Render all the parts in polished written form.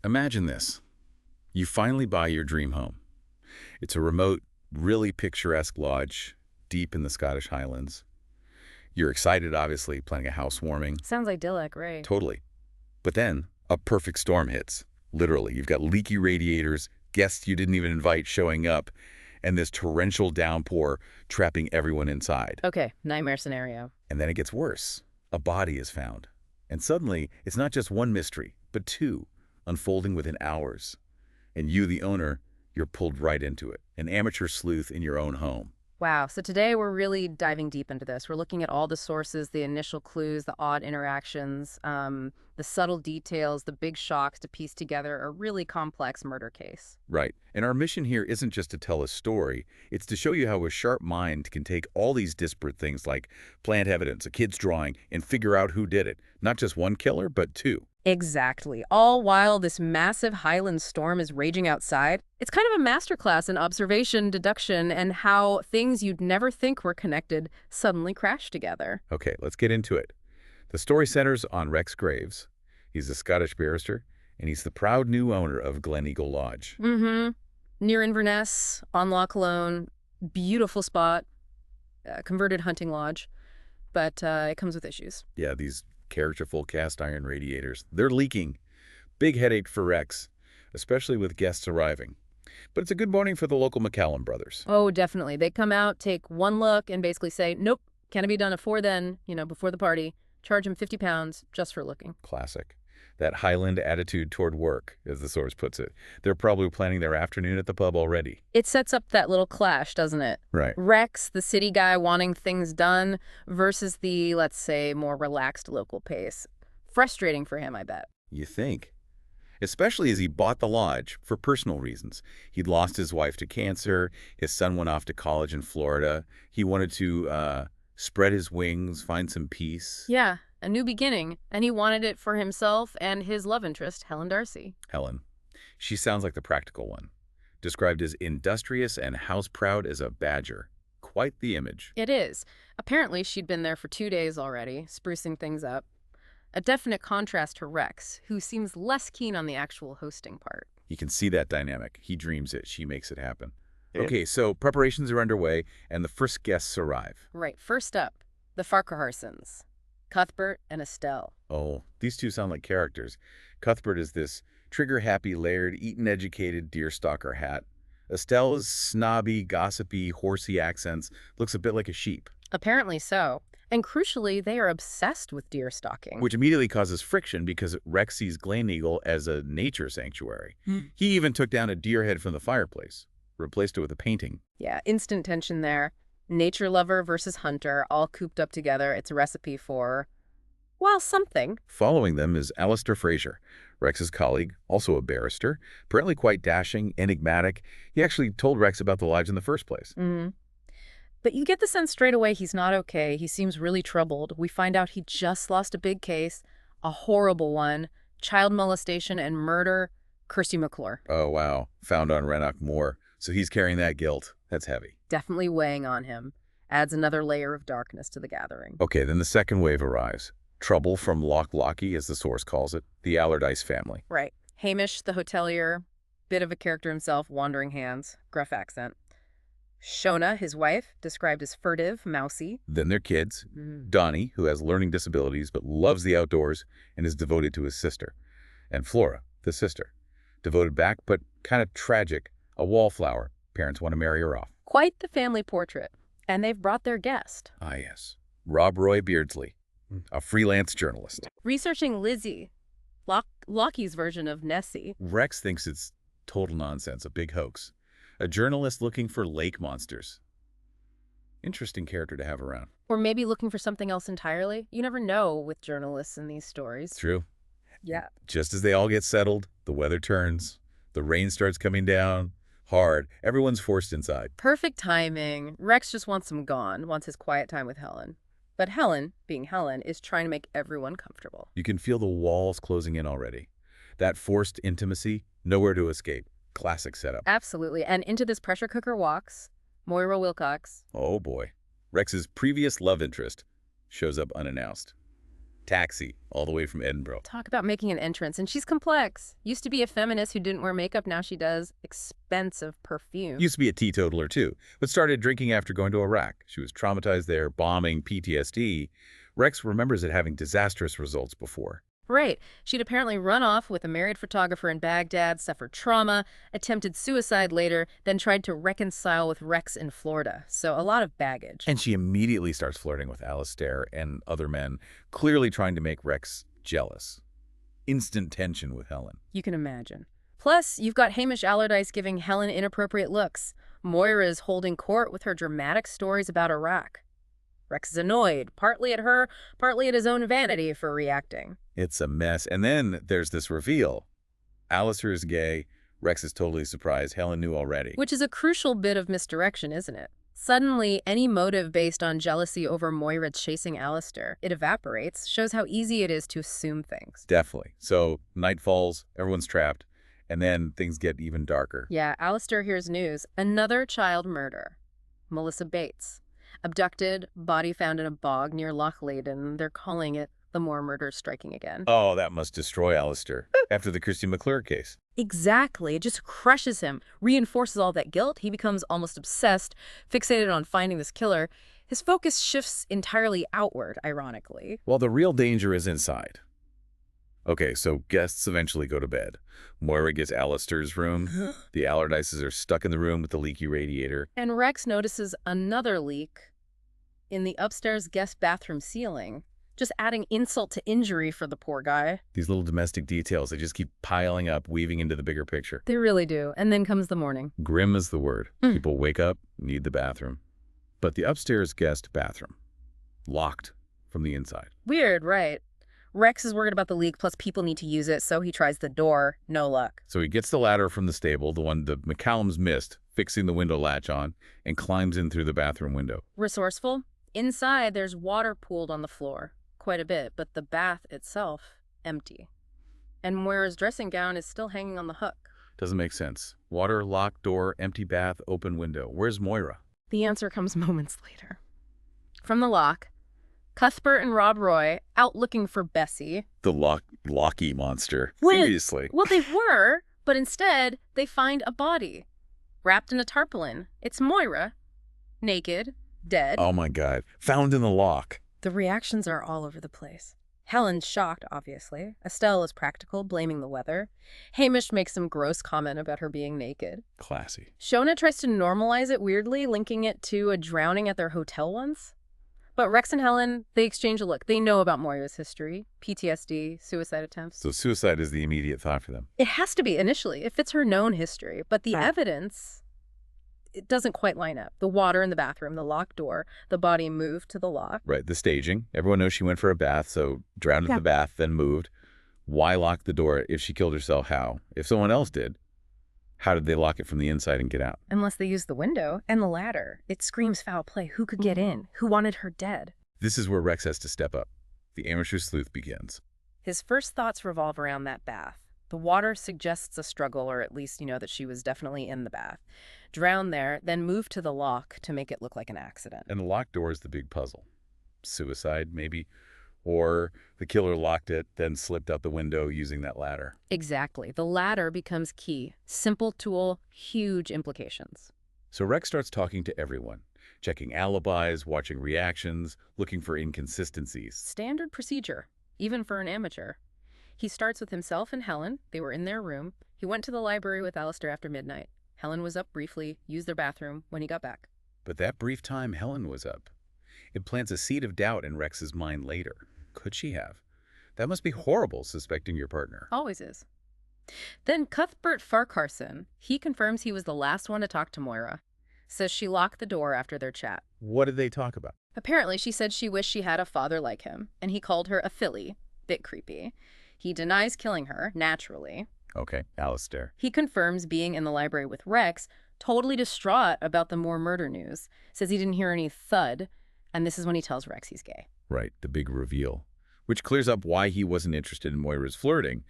Imagine this. You finally buy your dream home. It's a remote, really picturesque lodge deep in the Scottish Highlands. You're excited, obviously, planning a housewarming. Sounds idyllic, right? Totally. But then, a perfect storm hits. Literally, you've got leaky radiators, guests you didn't even invite showing up, and this torrential downpour trapping everyone inside. Okay, nightmare scenario. And then it gets worse. A body is found. And suddenly, it's not just one mystery, but two, unfolding within hours. And you, the owner, you're pulled right into it. An amateur sleuth in your own home. Wow, so today we're really diving deep into this. We're looking at all the sources, the initial clues, the odd interactions, the subtle details, the big shocks to piece together a really complex murder case. Right. And our mission here isn't just to tell a story. It's to show you how a sharp mind can take all these disparate things like plant evidence, a kid's drawing, and figure out who did it. Not just one killer, but two. Exactly. All while this massive Highland storm is raging outside. It's kind of a masterclass in observation, deduction, and how things you'd never think were connected suddenly crash together. Okay, let's get into it. The story centers on Rex Graves. He's a Scottish barrister, and he's the proud new owner of Gleneagle Lodge. Mm-hmm. Near Inverness, on Loch Lone, beautiful spot, converted hunting lodge, but it comes with issues. Yeah, these characterful cast iron radiators. They're leaking. Big headache for Rex, especially with guests arriving. But it's a good morning for the local McCallum brothers. Oh, definitely. They come out, take one look, and basically say, nope, can't be done before then, before the party. Charge him £50 just for looking. Classic. That Highland attitude toward work, as the source puts it. They're probably planning their afternoon at the pub already. It sets up that little clash, doesn't it? Right. Rex, the city guy wanting things done, versus the, let's say, more relaxed local pace. Frustrating for him, I bet. You think? Especially as he bought the lodge for personal reasons. He'd lost his wife to cancer. His son went off to college in Florida. He wanted to spread his wings, find some peace. Yeah, a new beginning. And he wanted it for himself and his love interest, Helen Darcy. Helen. She sounds like the practical one. Described as industrious and house-proud as a badger. Quite the image. It is. Apparently, she'd been there for 2 days already, sprucing things up. A definite contrast to Rex, who seems less keen on the actual hosting part. You can see that dynamic. He dreams it. She makes it happen. Yeah. Okay, so preparations are underway, and the first guests arrive. Right. First up, the Farquharsons, Cuthbert and Estelle. Oh, these two sound like characters. Cuthbert is this trigger-happy, layered, Eton-educated deerstalker hat. Estelle is snobby, gossipy, horsey accents, looks a bit like a sheep. Apparently so. And crucially, they are obsessed with deer stalking. Which immediately causes friction because Rex sees Gleneagle as a nature sanctuary. He even took down a deer head from the fireplace, replaced it with a painting. Yeah, instant tension there. Nature lover versus hunter, all cooped up together. It's a recipe for, well, something. Following them is Alistair Fraser, Rex's colleague, also a barrister, apparently quite dashing, enigmatic. He actually told Rex about the lodge in the first place. Mm-hmm. But you get the sense straight away he's not okay. He seems really troubled. We find out he just lost a big case, a horrible one, child molestation and murder. Kirsty McClure. Oh, wow. Found on Rannoch Moor. So he's carrying that guilt. That's heavy. Definitely weighing on him. Adds another layer of darkness to the gathering. Okay, then the second wave arrives. Trouble from Loch Lochy, as the source calls it, the Allardyce family. Right. Hamish, the hotelier, bit of a character himself, wandering hands, gruff accent. Shona, his wife, described as furtive, mousy. Then their kids. Donnie, who has learning disabilities but loves the outdoors and is devoted to his sister. And Flora, the sister. Devoted back but kind of tragic, a wallflower. Parents want to marry her off. Quite the family portrait. And they've brought their guest. Ah, yes. Rob Roy Beardsley, a freelance journalist. Researching Lizzie, Locky's version of Nessie. Rex thinks it's total nonsense, a big hoax. A journalist looking for lake monsters. Interesting character to have around. Or maybe looking for something else entirely. You never know with journalists in these stories. True. Yeah. Just as they all get settled, the weather turns, the rain starts coming down, hard. Everyone's forced inside. Perfect timing. Rex just wants him gone, wants his quiet time with Helen. But Helen, being Helen, is trying to make everyone comfortable. You can feel the walls closing in already. That forced intimacy, nowhere to escape. Classic setup. Absolutely. And into this pressure cooker walks Moira Wilcox. Oh boy. Rex's previous love interest shows up unannounced. Taxi, all the way from Edinburgh. Talk about making an entrance, and she's complex. Used to be a feminist who didn't wear makeup, now she does. Expensive perfume. Used to be a teetotaler, too, but started drinking after going to Iraq. She was traumatized there, bombing, PTSD. Rex remembers it having disastrous results before. Right. She'd apparently run off with a married photographer in Baghdad, suffered trauma, attempted suicide later, then tried to reconcile with Rex in Florida. So a lot of baggage. And she immediately starts flirting with Alistair and other men, clearly trying to make Rex jealous. Instant tension with Helen. You can imagine. Plus, you've got Hamish Allardyce giving Helen inappropriate looks. Moira is holding court with her dramatic stories about Iraq. Rex is annoyed, partly at her, partly at his own vanity for reacting. It's a mess. And then there's this reveal. Alistair is gay. Rex is totally surprised. Helen knew already. Which is a crucial bit of misdirection, isn't it? Suddenly, any motive based on jealousy over Moira chasing Alistair, it evaporates, shows how easy it is to assume things. Definitely. So night falls, everyone's trapped, and then things get even darker. Yeah, Alistair hears news. Another child murder. Melissa Bates. Abducted, body found in a bog near Loch Leyden. They're calling it the Moor murders striking again. Oh, that must destroy Alistair. After the Christy McClure case. Exactly. It just crushes him, reinforces all that guilt. He becomes almost obsessed, fixated on finding this killer. His focus shifts entirely outward, ironically. Well, the real danger is inside. Okay, so guests eventually go to bed. Moira gets Alistair's room. The Allardyces are stuck in the room with the leaky radiator. And Rex notices another leak in the upstairs guest bathroom ceiling, just adding insult to injury for the poor guy. These little domestic details, they just keep piling up, weaving into the bigger picture. They really do. And then comes the morning. Grim is the word. People wake up, need the bathroom. But the upstairs guest bathroom, locked from the inside. Weird, right? Rex is worried about the leak, plus people need to use it, so he tries the door. No luck. So he gets the ladder from the stable, the one the McCallums missed, fixing the window latch on, and climbs in through the bathroom window. Resourceful. Inside, there's water pooled on the floor. Quite a bit, but the bath itself, empty. And Moira's dressing gown is still hanging on the hook. Doesn't make sense. Water, locked door, empty bath, open window. Where's Moira? The answer comes moments later. From the lock, Cuthbert and Rob Roy, out looking for Bessie. The Locky monster. Well, Seriously. Well, they were, but instead, they find a body. Wrapped in a tarpaulin. It's Moira. Naked. Dead. Oh my God. Found in the lock. The reactions are all over the place. Helen's shocked, obviously. Estelle is practical, blaming the weather. Hamish makes some gross comment about her being naked. Classy. Shona tries to normalize it weirdly, linking it to a drowning at their hotel once. But Rex and Helen, they exchange a look. They know about Moira's history, PTSD, suicide attempts. So suicide is the immediate thought for them. It has to be initially. It fits her known history. But the evidence, it doesn't quite line up. The water in the bathroom, the locked door, the body moved to the lock. Right, the staging. Everyone knows she went for a bath, so drowned in the bath, then moved. Why lock the door? If she killed herself, how? If someone else did, how did they lock it from the inside and get out? Unless they used the window and the ladder. It screams foul play. Who could get in? Who wanted her dead? This is where Rex has to step up. The amateur sleuth begins. His first thoughts revolve around that bath. The water suggests a struggle, or at least, that she was definitely in the bath. Drowned there, then moved to the lock to make it look like an accident. And the locked door is the big puzzle. Suicide, maybe? Or the killer locked it, then slipped out the window using that ladder. Exactly. The ladder becomes key. Simple tool, huge implications. So Rex starts talking to everyone, checking alibis, watching reactions, looking for inconsistencies. Standard procedure, even for an amateur. He starts with himself and Helen. They were in their room. He went to the library with Alistair after midnight. Helen was up briefly, used their bathroom when he got back. But that brief time Helen was up, it plants a seed of doubt in Rex's mind later. Could she have? That must be horrible, suspecting your partner. Always is. Then Cuthbert Farquharson, he confirms he was the last one to talk to Moira. Says she locked the door after their chat. What did they talk about? Apparently, she said she wished she had a father like him, and he called her a filly. Bit creepy. He denies killing her, naturally. Okay, Alistair. He confirms being in the library with Rex, totally distraught about the Moor murder news. Says he didn't hear any thud, and this is when he tells Rex he's gay. Right, the big reveal. Which clears up why he wasn't interested in Moira's flirting,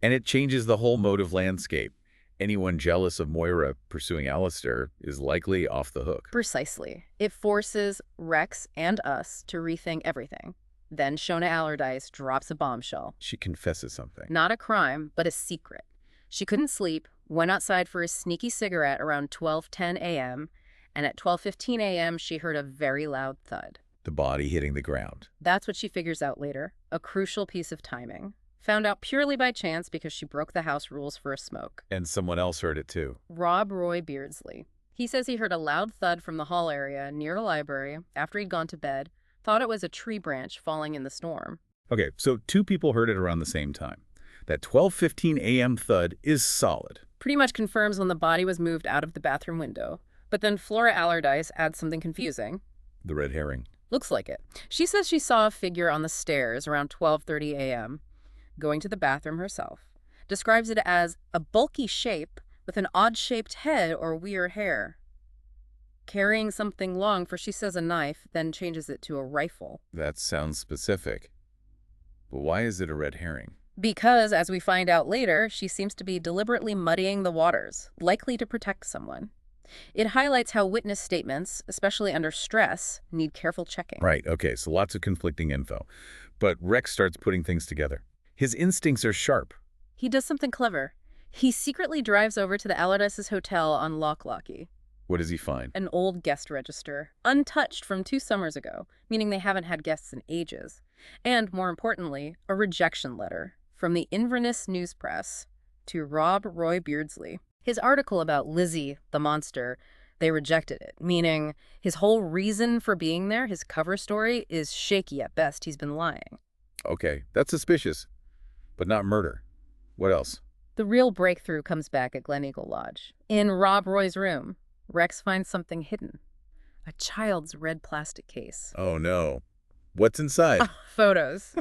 and it changes the whole motive landscape. Anyone jealous of Moira pursuing Alistair is likely off the hook. Precisely. It forces Rex and us to rethink everything. Then Shona Allardyce drops a bombshell. She confesses something. Not a crime, but a secret. She couldn't sleep, went outside for a sneaky cigarette around 12:10 a.m., and at 12:15 a.m. she heard a very loud thud. The body hitting the ground. That's what she figures out later, a crucial piece of timing. Found out purely by chance because she broke the house rules for a smoke. And someone else heard it too. Rob Roy Beardsley. He says he heard a loud thud from the hall area near the library after he'd gone to bed, thought it was a tree branch falling in the storm. Okay, so 2 people heard it around the same time. That 12:15 a.m. thud is solid. Pretty much confirms when the body was moved out of the bathroom window. But then Flora Allardyce adds something confusing. The red herring. Looks like it. She says she saw a figure on the stairs around 12:30 a.m., going to the bathroom herself. Describes it as a bulky shape with an odd-shaped head or weird hair. Carrying something long, for she says a knife, then changes it to a rifle. That sounds specific. But why is it a red herring? Because, as we find out later, she seems to be deliberately muddying the waters, likely to protect someone. It highlights how witness statements, especially under stress, need careful checking. Right, okay, so lots of conflicting info. But Rex starts putting things together. His instincts are sharp. He does something clever. He secretly drives over to the Allardyce's hotel on Lochlochie. What does he find? An old guest register, untouched from 2 summers ago, meaning they haven't had guests in ages. And, more importantly, a rejection letter from the Inverness News Press to Rob Roy Beardsley. His article about Lizzie, the monster, they rejected it, meaning his whole reason for being there, his cover story, is shaky at best. He's been lying. Okay, that's suspicious, but not murder. What else? The real breakthrough comes back at Gleneagle Lodge. In Rob Roy's room, Rex finds something hidden. A child's red plastic case. Oh no. What's inside? Photos.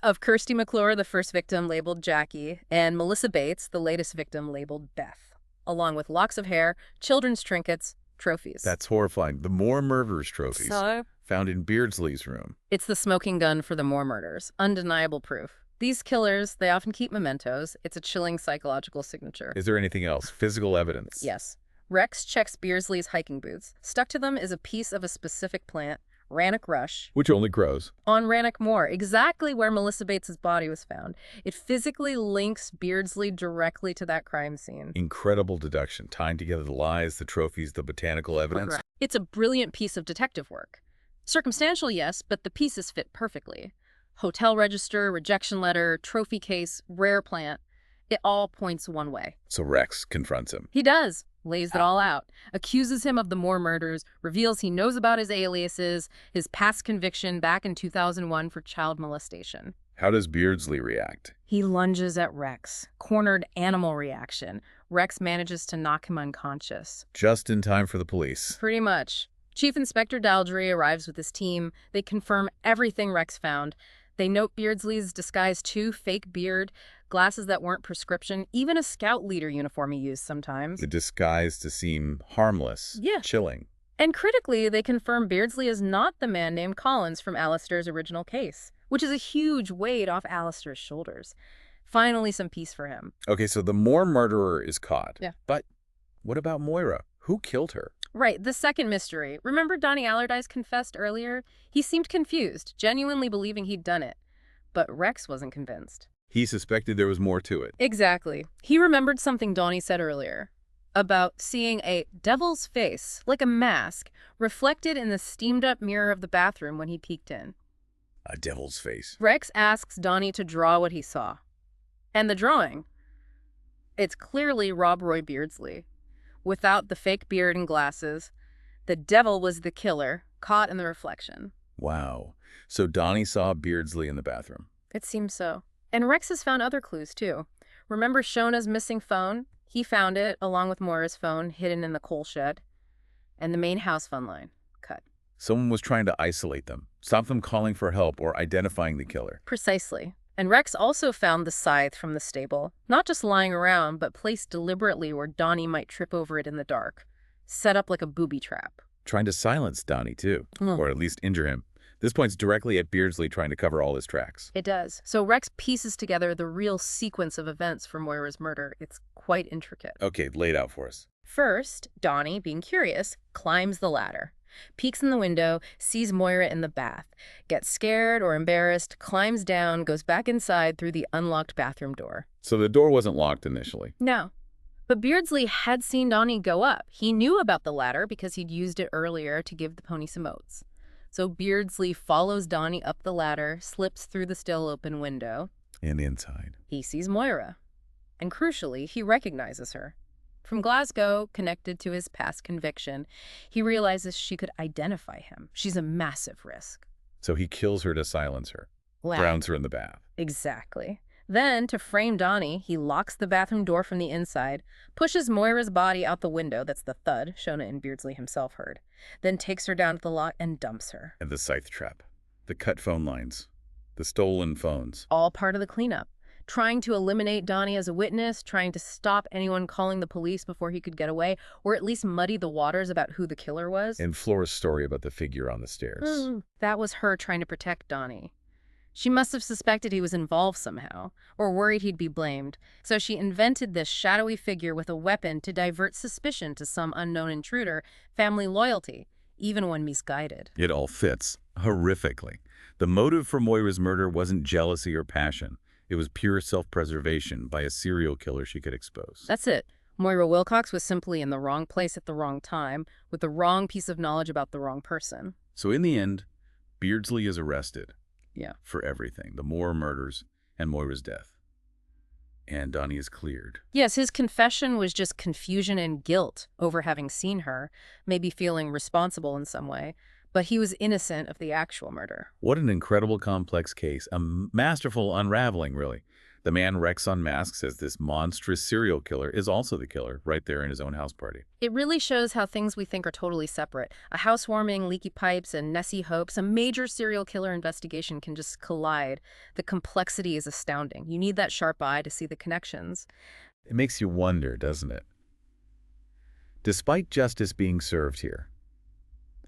Of Kirsty McClure, the first victim, labeled Jackie, and Melissa Bates, the latest victim, labeled Beth, along with locks of hair, children's trinkets, trophies. That's horrifying. The Moor murderers trophies. So? Found in Beardsley's room. It's the smoking gun for the Moor murders. Undeniable proof. These killers, they often keep mementos. It's a chilling psychological signature. Is there anything else? Physical evidence? Yes. Rex checks Beardsley's hiking boots. Stuck to them is a piece of a specific plant, Rannoch rush, Which only grows. on Rannoch Moor, exactly where Melissa Bates' body was found. It physically links Beardsley directly to that crime scene. Incredible deduction, tying together the lies, the trophies, the botanical evidence. It's a brilliant piece of detective work. Circumstantial, yes, but the pieces fit perfectly. Hotel register, rejection letter, trophy case, rare plant. It all points one way. So Rex confronts him. He does. Lays it all out. Accuses him of the Moor murders, reveals he knows about his aliases, his past conviction back in 2001 for child molestation. How does Beardsley react? He lunges at Rex. Cornered animal reaction. Rex manages to knock him unconscious. Just in time for the police. Pretty much. Chief Inspector Daldry arrives with his team. They confirm everything Rex found. They note Beardsley's disguise too, fake beard, glasses that weren't prescription, even a scout leader uniform he used sometimes. The disguise to seem harmless. Yeah. Chilling. And critically, they confirm Beardsley is not the man named Collins from Alistair's original case, which is a huge weight off Alistair's shoulders. Finally, some peace for him. Okay, so the Moor murderer is caught. Yeah. But what about Moira? Who killed her? Right, the second mystery. Remember Donnie Allardyce confessed earlier? He seemed confused, genuinely believing he'd done it. But Rex wasn't convinced. He suspected there was more to it. Exactly. He remembered something Donnie said earlier about seeing a devil's face, like a mask, reflected in the steamed-up mirror of the bathroom when he peeked in. A devil's face. Rex asks Donnie to draw what he saw. And the drawing, it's clearly Rob Roy Beardsley. Without the fake beard and glasses, the devil was the killer, caught in the reflection. Wow. So Donnie saw Beardsley in the bathroom. It seems so. And Rex has found other clues, too. Remember Shona's missing phone? He found it, along with Moira's phone, hidden in the coal shed. And the main house phone line, cut. Someone was trying to isolate them, stop them calling for help or identifying the killer. Precisely. And Rex also found the scythe from the stable, not just lying around, but placed deliberately where Donnie might trip over it in the dark. Set up like a booby trap. Trying to silence Donnie, too, or at least injure him. This points directly at Beardsley trying to cover all his tracks. It does. So Rex pieces together the real sequence of events for Moira's murder. It's quite intricate. Okay, lay it out for us. First, Donnie, being curious, climbs the ladder. peeks in the window, sees Moira in the bath, gets scared or embarrassed, climbs down, goes back inside through the unlocked bathroom door. So the door wasn't locked initially. No. But Beardsley had seen Donnie go up. He knew about the ladder because he'd used it earlier to give the pony some oats. So Beardsley follows Donnie up the ladder, slips through the still open window. And inside. He sees Moira. And crucially, he recognizes her. From Glasgow, connected to his past conviction, he realizes she could identify him. She's a massive risk. So he kills her to silence her. Wow. Drowns her in the bath. Exactly. Then, to frame Donnie, he locks the bathroom door from the inside, pushes Moira's body out the window, that's the thud Shona and Beardsley himself heard, then takes her down to the lot and dumps her. And the scythe trap. The cut phone lines. The stolen phones. All part of the cleanup. Trying to eliminate Donnie as a witness, trying to stop anyone calling the police before he could get away, or at least muddy the waters about who the killer was. And Flora's story about the figure on the stairs. That was her trying to protect Donnie. She must have suspected he was involved somehow, or worried he'd be blamed, so she invented this shadowy figure with a weapon to divert suspicion to some unknown intruder, family loyalty, even when misguided. It all fits, horrifically. The motive for Moira's murder wasn't jealousy or passion. It was pure self-preservation by a serial killer she could expose. That's it. Moira Wilcox was simply in the wrong place at the wrong time, with the wrong piece of knowledge about the wrong person. So in the end, Beardsley is arrested. Yeah. For everything. The Moor murders and Moira's death. And Donnie is cleared. Yes, his confession was just confusion and guilt over having seen her, maybe feeling responsible in some way. But he was innocent of the actual murder. What an incredible complex case. A masterful unraveling, really. The man Rex unmasks as this monstrous serial killer is also the killer, right there in his own house party. It really shows how things we think are totally separate. A housewarming, leaky pipes, and Nessie hopes, a major serial killer investigation can just collide. The complexity is astounding. You need that sharp eye to see the connections. It makes you wonder, doesn't it? Despite justice being served here,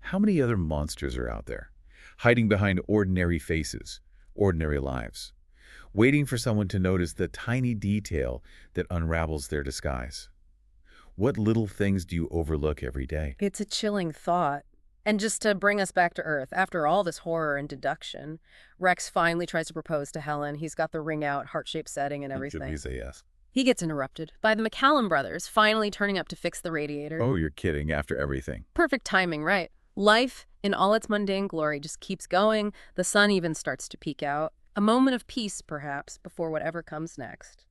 how many other monsters are out there, hiding behind ordinary faces, ordinary lives, waiting for someone to notice the tiny detail that unravels their disguise? What little things do you overlook every day? It's a chilling thought. And just to bring us back to Earth, after all this horror and deduction, Rex finally tries to propose to Helen. He's got the ring out, heart-shaped setting and everything. Should we say yes? He gets interrupted by the McCallum brothers finally turning up to fix the radiator. Oh, you're kidding, after everything. Perfect timing, right? Life, in all its mundane glory, just keeps going. The sun even starts to peek out. A moment of peace, perhaps, before whatever comes next.